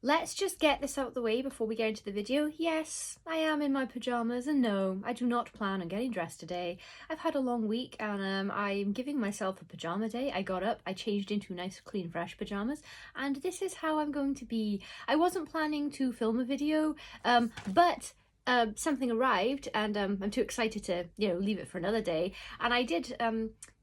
Let's just get this out of the way before we get into the video. Yes, I am in my pyjamas, and no, I do not plan on getting dressed today. I've had a long week and I'm giving myself a pyjama day. I got up, I changed into nice, clean, fresh pyjamas, and this is how I'm going to be. I wasn't planning to film a video, but something arrived and I'm too excited to, leave it for another day. And I did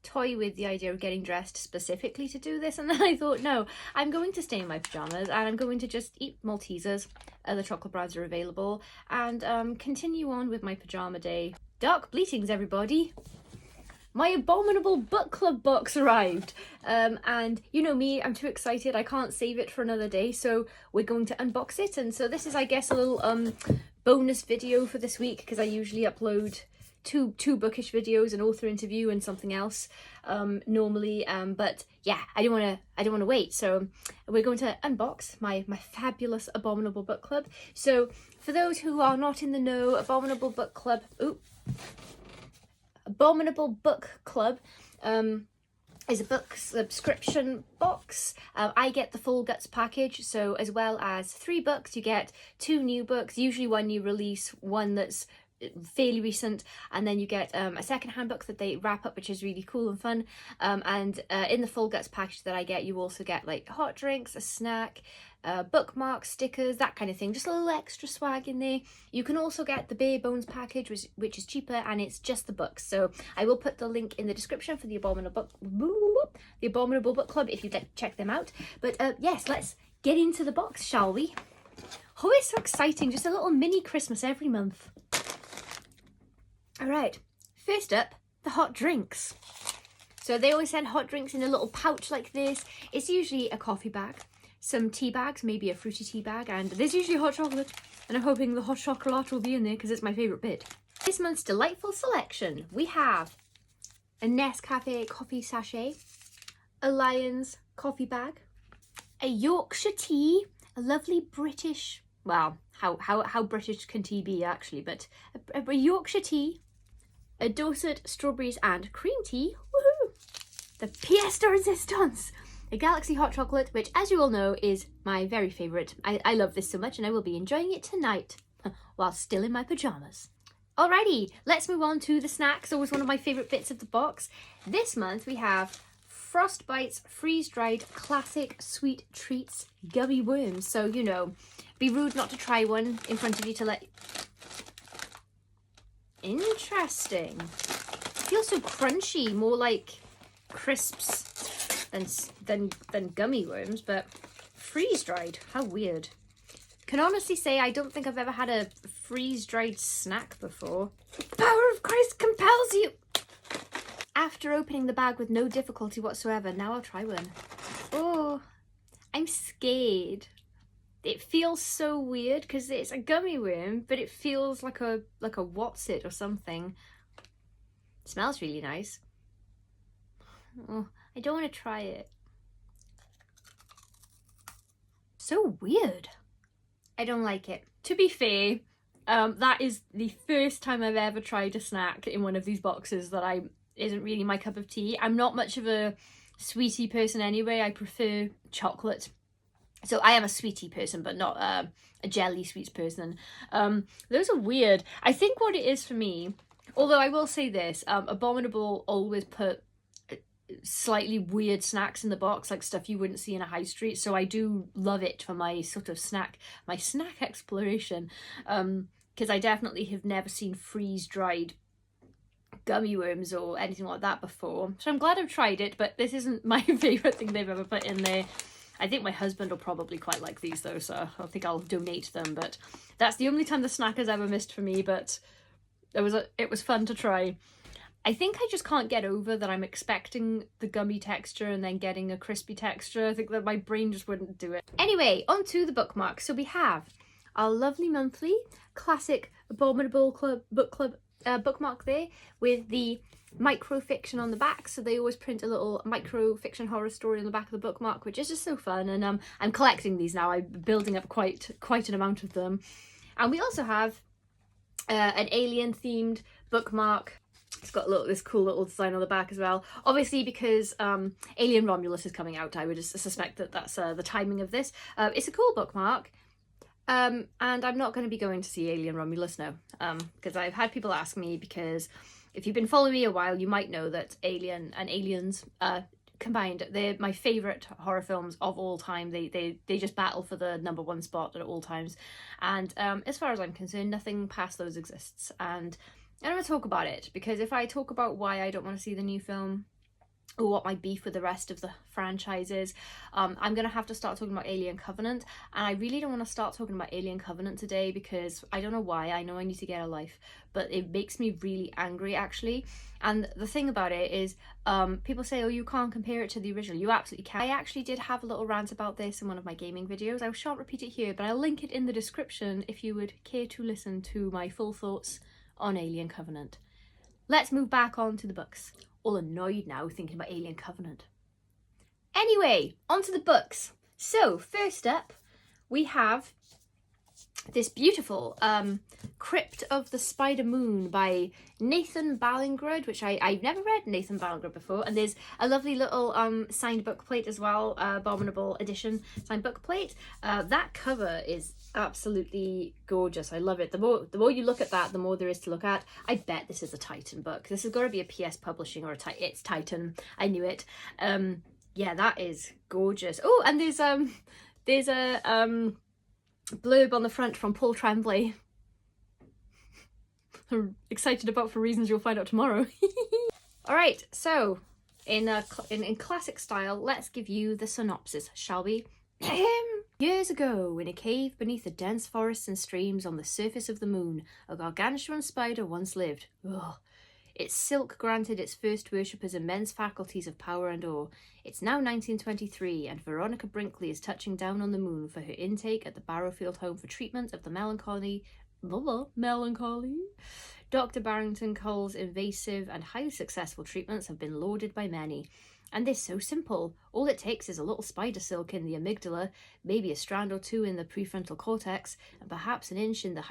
toy with the idea of getting dressed specifically to do this, and then I thought, no, I'm going to stay in my pyjamas and I'm going to just eat Maltesers, the chocolate brands are available, and continue on with my pyjama day. Dark bleatings, everybody! My Abominable Book Club box arrived, and you know me, I'm too excited, I can't save it for another day, so we're going to unbox it. And so this is, I guess, a little bonus video for this week, because I usually upload two bookish videos, an author interview and something else normally, but yeah, I don't want to wait, so we're going to unbox my fabulous Abominable Book Club. So for those who are not in the know, Abominable Book Club is a book subscription box. I get the full guts package, so as well as 3 books, you get 2 new books, usually one new release, one that's fairly recent, and then you get a secondhand book that they wrap up, which is really cool and fun. And in the full guts package that I get, you also get like hot drinks, a snack, bookmarks, stickers, that kind of thing, just a little extra swag in there. You can also get the bare bones package, which is cheaper, and it's just the books. So I will put the link in the description for the Abominable Book Club if you'd like to check them out. But yes, let's get into the box, shall we? Oh, it's so exciting, just a little mini Christmas every month. All right, first up, the hot drinks. So they always send hot drinks in a little pouch like this. It's usually a coffee bag, some tea bags, maybe a fruity tea bag, and there's usually hot chocolate. And I'm hoping the hot chocolate will be in there because it's my favourite bit. This month's delightful selection, we have a Nescafe coffee sachet, a Lions coffee bag, a Yorkshire tea, a lovely British, well, how British can tea be actually, but a Yorkshire tea, a Dorset strawberries and cream tea, woohoo! The pièce de résistance, a Galaxy hot chocolate, which, as you all know, is my very favourite. I love this so much, and I will be enjoying it tonight while still in my pyjamas. Alrighty, let's move on to the snacks, always one of my favourite bits of the box. This month we have Frostbite's freeze-dried classic sweet treats gummy worms. So, you know, be rude not to try one in front of you to let... Interesting. Feels so crunchy, more like crisps than gummy worms, but freeze-dried. How weird. Can honestly say I don't think I've ever had a freeze-dried snack before. The power of Christ compels you! After opening the bag with no difficulty whatsoever, now I'll try one. Oh, I'm scared. It feels so weird because it's a gummy worm, but it feels like a what's it or something. It smells really nice. Oh, I don't want to try it. So weird. I don't like it. To be fair, that is the first time I've ever tried a snack in one of these boxes that isn't really my cup of tea. I'm not much of a sweetie person anyway. I prefer chocolate. So I am a sweetie person, but not a jelly sweets person. Those are weird. I think what it is for me, although I will say this, Abominable always put slightly weird snacks in the box, like stuff you wouldn't see in a high street. So I do love it for my sort of snack exploration. Because I definitely have never seen freeze-dried gummy worms or anything like that before. So I'm glad I've tried it, but this isn't my favourite thing they've ever put in there. I think my husband will probably quite like these though, so I think I'll donate them, but that's the only time the snack has ever missed for me, but it was fun to try. I think I just can't get over that I'm expecting the gummy texture and then getting a crispy texture. I think that my brain just wouldn't do it. Anyway, on to the bookmarks. So we have our lovely monthly classic Abominable Book Club bookmark there with the microfiction on the back. So they always print a little microfiction horror story on the back of the bookmark, which is just so fun. And I'm collecting these now. I'm building up quite an amount of them. And we also have an alien themed bookmark It's got this cool little design on the back as well. Obviously, because Alien Romulus is coming out, I would just suspect that that's the timing of this. It's a cool bookmark. And I'm not going to be going to see Alien Romulus now, because I've had people ask me, because if you've been following me a while, you might know that Alien and Aliens combined, they're my favourite horror films of all time. They just battle for the #1 spot at all times. And as far as I'm concerned, nothing past those exists. And I don't want to talk about it, because if I talk about why I don't want to see the new film, or what my beef with the rest of the franchise is, I'm going to have to start talking about Alien Covenant. And I really don't want to start talking about Alien Covenant today, because I don't know why. I know I need to get a life, but it makes me really angry, actually. And the thing about it is, people say, oh, you can't compare it to the original. You absolutely can. I actually did have a little rant about this in one of my gaming videos. I shan't repeat it here, but I'll link it in the description if you would care to listen to my full thoughts on Alien Covenant. Let's move back on to the books. All annoyed now thinking about Alien Covenant. Anyway, on to the books. So first up, we have this beautiful Crypt of the Spider Moon by Nathan Ballingrud, which I've never read Nathan Ballingrud before. And there's a lovely little signed book plate as well, Abominable edition signed book plate. That cover is absolutely gorgeous. I love it. The more you look at that, the more there is to look at. I bet this is a Titan book. This has got to be a PS Publishing or it's Titan. I knew it. Yeah, that is gorgeous. Oh, and there's a blurb on the front from Paul Tremblay. I'm excited about for reasons you'll find out tomorrow. All right, so in classic style, let's give you the synopsis, shall we? Years ago, in a cave beneath the dense forests and streams on the surface of the moon, a gargantuan spider once lived. Ugh. Its silk granted its first worshippers immense faculties of power and awe. It's now 1923, and Veronica Brinkley is touching down on the moon for her intake at the Barrowfield Home for Treatment of the Melancholy. Dr. Barrington Cole's invasive and highly successful treatments have been lauded by many. And they're so simple. All it takes is a little spider silk in the amygdala, maybe a strand or two in the prefrontal cortex, and perhaps an inch in the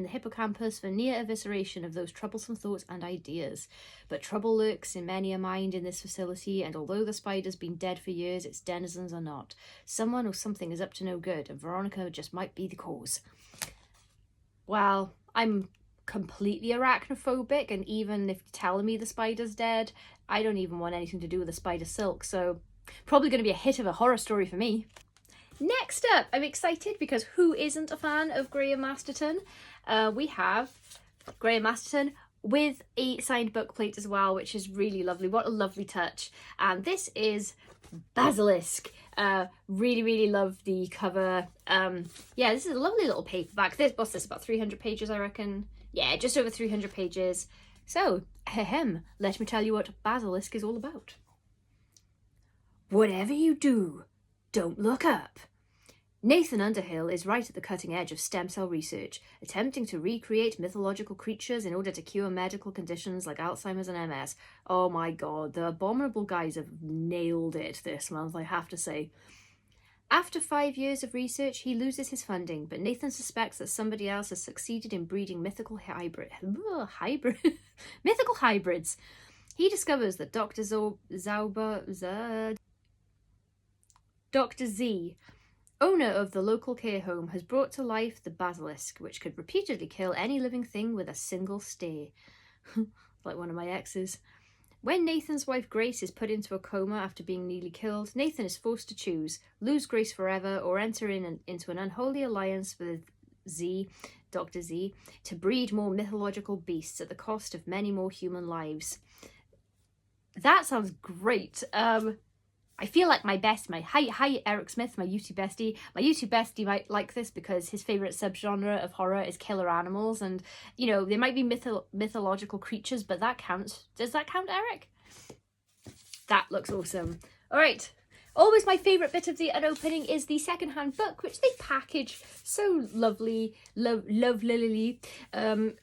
hippocampus for near evisceration of those troublesome thoughts and ideas. But trouble lurks in many a mind in this facility, and although the spider's been dead for years, its denizens are not. Someone or something is up to no good, and Veronica just might be the cause. Well, I'm completely arachnophobic, and even if you're telling me the spider's dead, I don't even want anything to do with the spider silk, so probably going to be a hit of a horror story for me. Next up, I'm excited because who isn't a fan of Graham Masterton? We have Graham Masterton with a signed book plate as well, which is really lovely. What a lovely touch. And this is Basilisk. Really love the cover. Yeah, this is a lovely little paperback. What's this, about 300 pages, I reckon? Yeah, just over 300 pages. So, let me tell you what Basilisk is all about. Whatever you do, don't look up. Nathan Underhill is right at the cutting edge of stem cell research, attempting to recreate mythological creatures in order to cure medical conditions like Alzheimer's and MS. Oh my god, the Abominable guys have nailed it this month, I have to say. After 5 years of research, he loses his funding, but Nathan suspects that somebody else has succeeded in breeding mythical hybrids. He discovers that Dr. Z, owner of the local care home, has brought to life the Basilisk, which could repeatedly kill any living thing with a single stare. Like one of my exes. When Nathan's wife Grace is put into a coma after being nearly killed, Nathan is forced to choose, lose Grace forever or enter into an unholy alliance with Dr. Z, to breed more mythological beasts at the cost of many more human lives. That sounds great. I feel like hi Eric Smith, my YouTube bestie. My YouTube bestie might like this because his favourite subgenre of horror is killer animals, and you know, there might be mythological creatures, but that counts. Does that count, Eric? That looks awesome. Alright. Always my favourite bit of the unopening is the secondhand book, which they package so lovely, lovely. I'm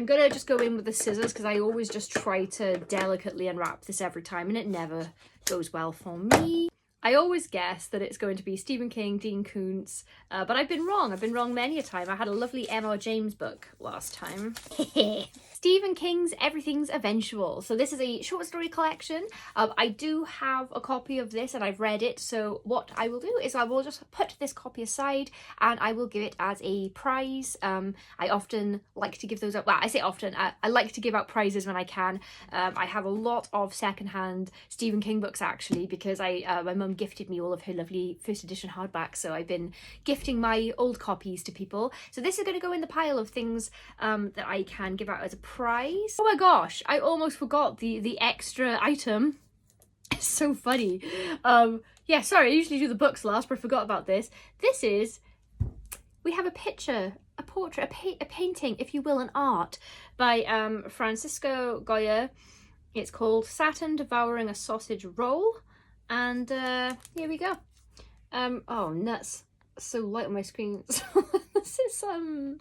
gonna just go in with the scissors because I always just try to delicately unwrap this every time and it never goes well for me. I always guess that it's going to be Stephen King, Dean Koontz, but I've been wrong. I've been wrong many a time. I had a lovely M.R. James book last time. Stephen King's Everything's Eventual. So this is a short story collection. I do have a copy of this and I've read it. So what I will do is I will just put this copy aside and I will give it as a prize. I often like to give those out. Well, I say often. I like to give out prizes when I can. I have a lot of secondhand Stephen King books actually because my mum gifted me all of her lovely first edition hardbacks. So I've been gifting my old copies to people. So this is going to go in the pile of things that I can give out as a prize. Oh my gosh, I almost forgot the extra item. It's so funny. Yeah, sorry, I usually do the books last, but I forgot about this. This is, we have a picture, a portrait, a painting, if you will, an art by Francisco Goya. It's called Saturn Devouring a Sausage Roll. And here we go. Oh, nuts. So light on my screen. This is, no,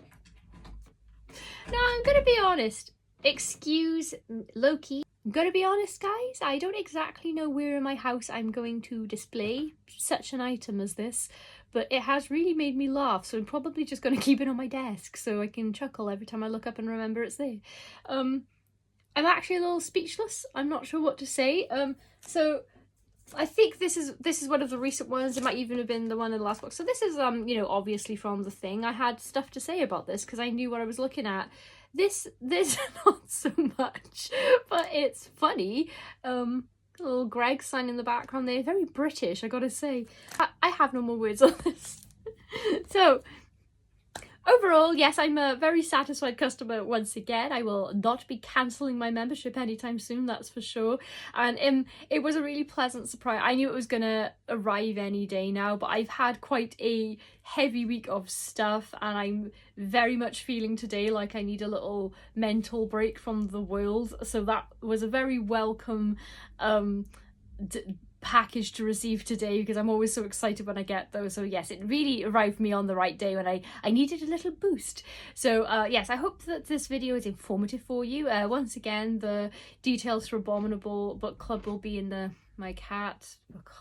I'm gonna be honest. Excuse low-key. I'm gonna be honest, guys. I don't exactly know where in my house I'm going to display such an item as this, but it has really made me laugh, so I'm probably just gonna keep it on my desk so I can chuckle every time I look up and remember it's there. I'm actually a little speechless. I'm not sure what to say. So I think this is one of the recent ones. It might even have been the one in the last book. So this is you know, obviously from the thing. I had stuff to say about this because I knew what I was looking at. This not so much, but it's funny. Little Greg sign in the background there, very British, I gotta say. I have no more words on this. So overall, yes, I'm a very satisfied customer once again. I will not be cancelling my membership anytime soon, that's for sure. And it was a really pleasant surprise. I knew it was going to arrive any day now, but I've had quite a heavy week of stuff and I'm very much feeling today like I need a little mental break from the world. So that was a very welcome package to receive today because I'm always so excited when I get those. So yes, it really arrived me on the right day when I needed a little boost. So yes, I hope that this video is informative for you. Once again, the details for Abominable Book Club will be in my cat. Oh, God.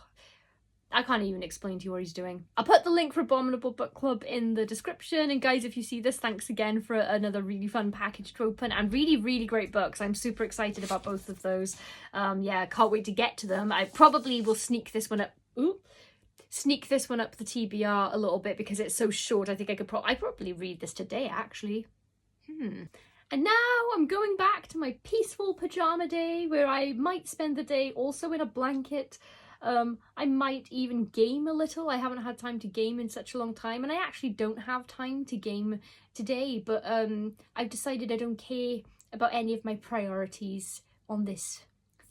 I can't even explain to you what he's doing. I'll put the link for Abominable Book Club in the description. And guys, if you see this, thanks again for another really fun package to open and really, really great books. I'm super excited about both of those. Yeah, can't wait to get to them. I probably will sneak this one up. Sneak this one up the TBR a little bit because it's so short. I think I could probably read this today, actually. And now I'm going back to my peaceful pajama day where I might spend the day also in a blanket. I might even game a little. I haven't had time to game in such a long time and I actually don't have time to game today, but I've decided I don't care about any of my priorities on this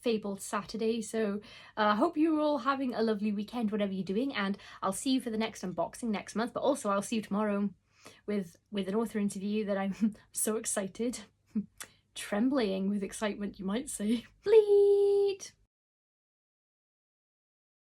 fabled Saturday. So I hope you're all having a lovely weekend, whatever you're doing, and I'll see you for the next unboxing next month, but also I'll see you tomorrow with an author interview that I'm so excited. Trembling with excitement, you might say. Please.